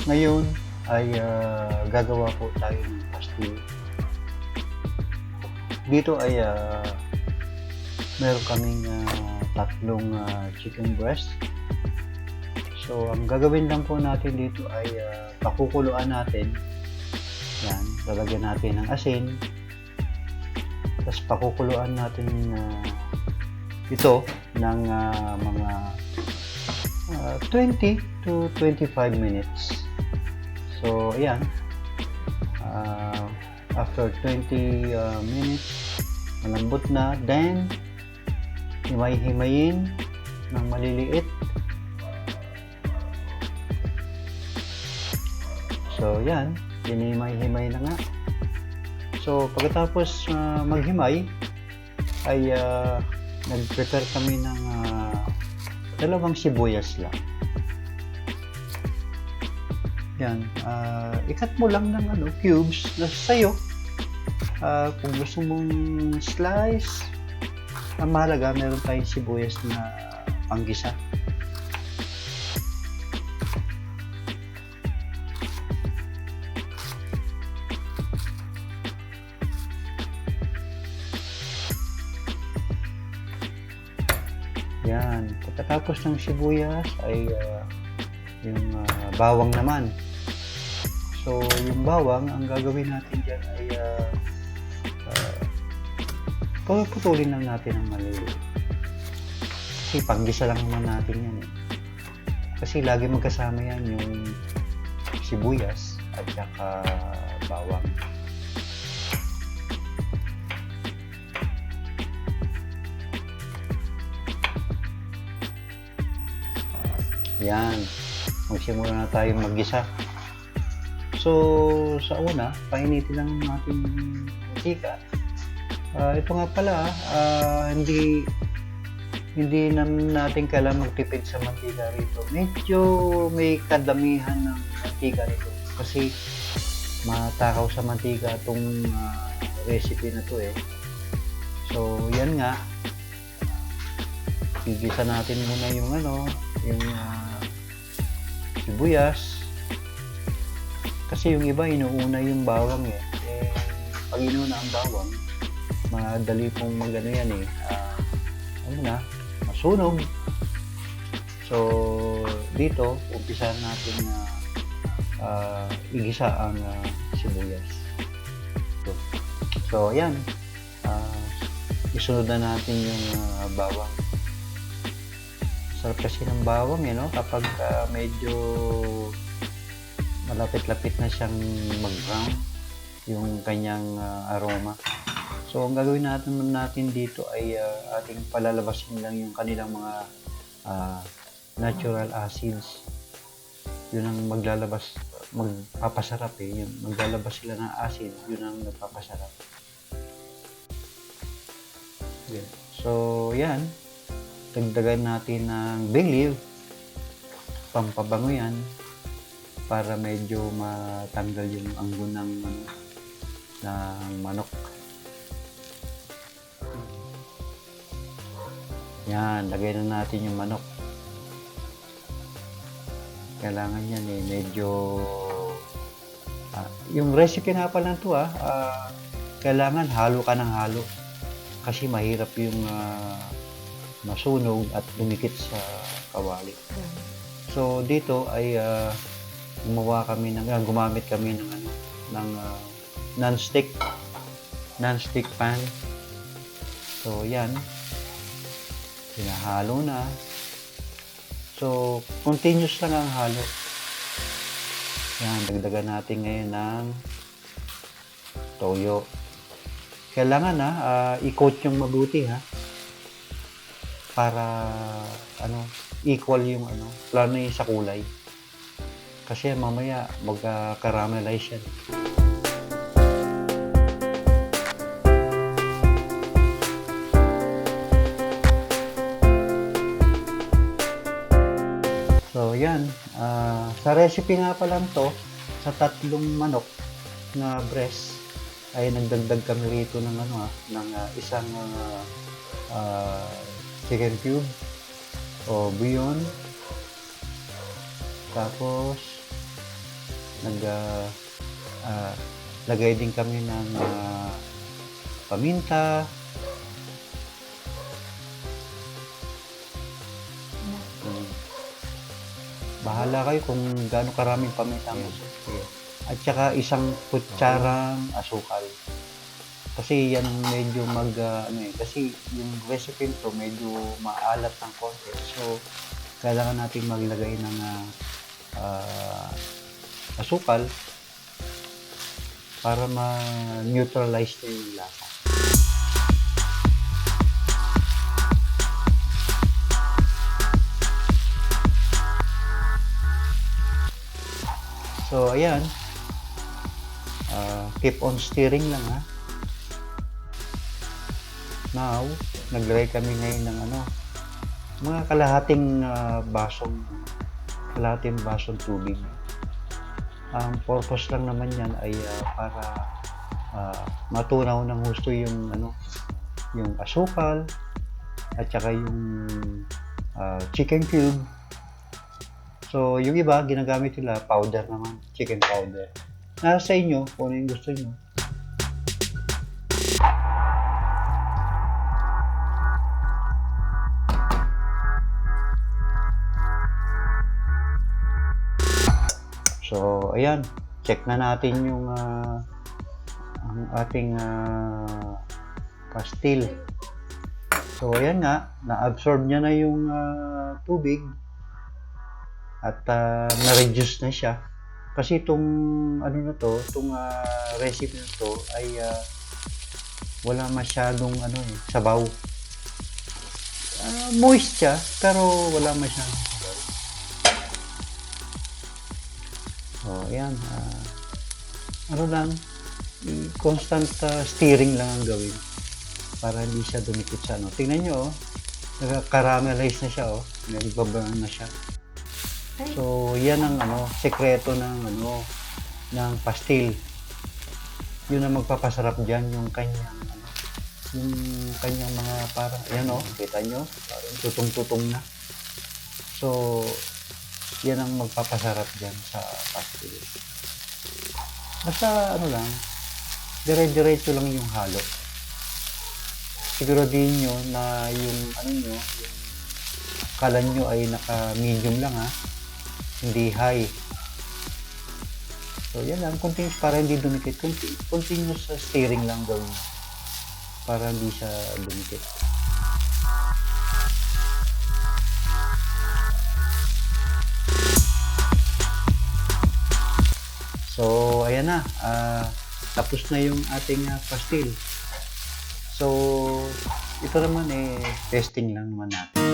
Ngayon ay gagawa po tayo ng pastil. Dito ay meron kaming tatlong chicken breast. So, ang gagawin lang po natin dito ay pakukuluan natin. Yan, lalagyan natin ng asin. Tapos pakukuluan natin ito ng mga 20 to 25 minutes. So, ayan. After 20 minutes, malambot na. Then, himay-himayin ng maliliit. So, yan. Hinimay-himay na nga. So, pagkatapos maghimay, ay nag-prepare kami ng dalawang sibuyas lang. Yan. Ikat mo lang ng cubes na sa'yo. Kung gusto mong slice, ang mahalaga, meron tayong sibuyas na panggisa. Yan. Pagkatapos ng sibuyas ay yung bawang naman. So, yung bawang, ang gagawin natin dyan ay puputulin lang natin ang maliliit. Kasi panggisa lang naman natin yan eh. Kasi lagi magkasama yan yung sibuyas at saka bawang. Yan. Magsimula na tayong maggisa. So, sa una, painitin lang natin yung mantika. Ito nga pala, hindi natin kailangan magtipid sa mantika rito. Medyo may kadamihan ng mantika rito. Kasi matakaw sa mantika itong recipe na to eh. So, yan nga. Igisa natin muna yung yung sibuyas. Kasi yung iba inuuna yung bawang eh. Pag inuuna ang bawang, madali pong magano yan eh. Masunog. So, dito, umpisahan natin na igisa ang sibuyas. So, ayan. Isunod na natin yung bawang. Sarap kasi ng bawang eh, no? Kapag medyo malapit-lapit na siyang mag-brown yung kanyang aroma. So, ang gagawin natin dito ay ating palalabasin lang yung kanilang mga natural acids. Yun ang magpapasarap eh. Yung maglalabas sila ng acid, yun ang nagpapasarap. Okay. So, yan. Dagdagan natin ng bay leaf. Pampabango yan. Para medyo matanggal yung anggo ng manok. Yan, lagay na natin yung manok. Kailangan yan eh, medyo yung recipe nga pala to kailangan halo ka ng halo. Kasi mahirap yung masunog at dumikit sa kawali. So, dito ay gumamit kami ng non-stick pan. So, yan. Pinahalo na. So, continuous lang ang halo. Yan, dagdagan natin ngayon ng toyo. Kailangan i-coat yung mabuti para equal yung lalo na yung sa kulay. Kasi mamaya magka-caramelize yan. So, yan. Sa recipe nga pa lang to, sa tatlong manok na breast, ay nagdagdag kami rito ng isang chicken cube o bouillon. Tapos, nag lagay din kami ng paminta. Bahala kayo kung gaano karaming paminta ang gusto niyo. At saka isang kutsarang asukal. Kasi yan medyo kasi yung recipe nito medyo maalat ng konti. So, kailangan natin maglagay ng asukal para ma-neutralize na yung lasa. So, ayan. Keep on stirring lang ha. Now, naglagay kami ngayon ng mga kalahating basong tubig. Ang purpose lang naman yan ay para matunaw ng gusto yung yung asukal at saka yung chicken cube. So, yung iba ginagamit nila powder naman, chicken powder. Nasa inyo kung ano yung gusto niyo. So, ayan. Check na natin yung ang ating pastil. So, ayan nga. Na-absorb niya na yung tubig at na-reduce na siya. Kasi itong itong recipe na to ay wala masyadong sabaw. Moist siya, pero wala masyadong sabaw. So, ayan. Constant stirring lang ang gawin para hindi siya dumikit sa Tingnan nyo, nagka-caramelize na siya, nagbaburn na siya. So, yan ang sekreto ng pastil. Yun ang magpapasarap diyan, yung kanyang mga parang kita nyo, parang tutong-tutong na. So, yan ang magpapasarap diyan sa pastil. Basta dire-diretso lang yung halo. Siguraduhin nyo na yung yung kalan nyo ay naka-medium lang hindi high. So, yan lang. Para hindi dumikit. Continuous stirring lang gawin. Para hindi siya dumikit. So, ayan na. Tapos na yung ating pastil. So, ito naman testing lang naman natin.